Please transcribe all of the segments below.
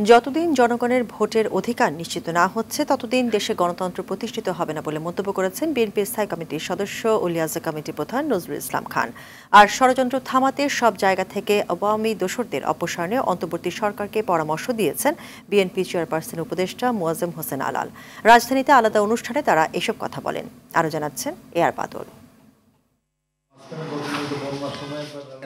যতদিন জনগণের ভোটের অধিকার নিশ্চিত না হচ্ছে ততদিন দেশে গণতন্ত্র প্রতিষ্ঠিত হবে না বলে মন্তব্য করেছেন বিএনপির স্থায়ী কমিটির সদস্য ও লিয়াজা কমিটির প্রধান নজরুল ইসলাম খান। আর ষড়যন্ত্র থামাতে সব জায়গা থেকে আওয়ামী দোসরদের অপসারণে অন্তর্বর্তী সরকারকে পরামর্শ দিয়েছেন বিএনপি চেয়ারপারসন উপদেষ্টা মোয়াজ্জেম হোসেন আলাল। রাজধানীতে আলাদা অনুষ্ঠানে তারা এসব কথা বলেন। আরও জানাচ্ছেন এআর বাদল।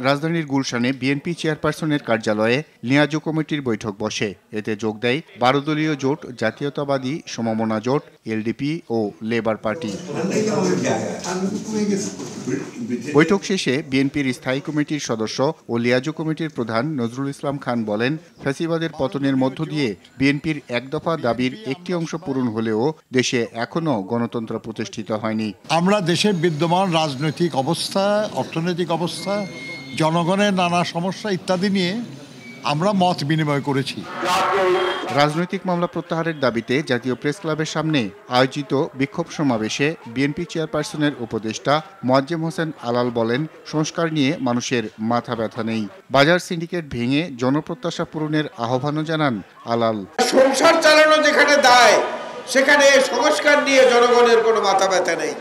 রাজধানীর গুলশানে বিএনপি চেয়ারপারসনের কার্যালয়ে লিয়াজো কমিটির বৈঠক বসে। এতে যোগ দেয় 12 দলীয় জোট, জাতীয়তাবাদী সমমনা জোট, এলডিপি ও লেবার পার্টি। বৈঠক শেষে বিএনপির স্থায়ী কমিটির সদস্য ও লিয়াজো কমিটির প্রধান নজরুল ইসলাম খান বলেন, ফ্যাসিবাদের পতনের মধ্য দিয়ে বিএনপির এক দফা দাবির একটি অংশ পূরণ হলেও দেশে এখনো গণতন্ত্র প্রতিষ্ঠিত হয়নি। আমরা দেশের বিদ্যমান রাজনৈতিক অবস্থা, অর্থনৈতিক অবস্থা, জনগণের নানা সমস্যা ইত্যাদি নিয়ে আমরা মত বিনিময় করেছি। রাজনৈতিক মামলা প্রত্যাহারের দাবিতে জাতীয় প্রেস ক্লাবের সামনে আয়োজিত বিক্ষোভ সমাবেশে বিএনপি চেয়ারপারসনের উপদেষ্টা মোয়াজ্জেম হোসেন আলাল বলেন, সংস্কার নিয়ে মানুষের মাথা ব্যথা নেই। বাজার সিন্ডিকেট ভেঙে জনপ্রত্যাশা পূরণের আহ্বানও জানান আলাল। সংসার চালানো যেখানে দায়, সেখানে সংস্কার নিয়ে জনগণের কোনো মাথা ব্যথা নেই।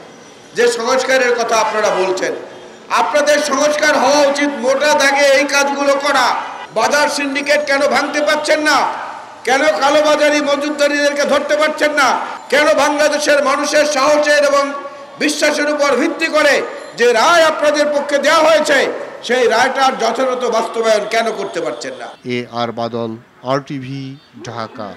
যে সংস্কারের কথা আপনারা বলছেন, আপনাদের সংস্কার হওয়া উচিত মোটা দাগে এই কাজগুলো করা। বাজার সিন্ডিকেট কেন ভাঙতে পারছেন না? কেন কালোবাজারি মজুতদারীদেরকে ধরতে পারছেন না? কেন বাংলাদেশের মানুষের সাহসের এবং বিশ্বাসের উপর ভিত্তি করে যে রায় আপনাদের পক্ষে দেওয়া হয়েছে, সেই রায়টার যথাযথ বাস্তবায়ন কেন করতে পারছেন না? এআর বাদল, RTV, ঢাকা।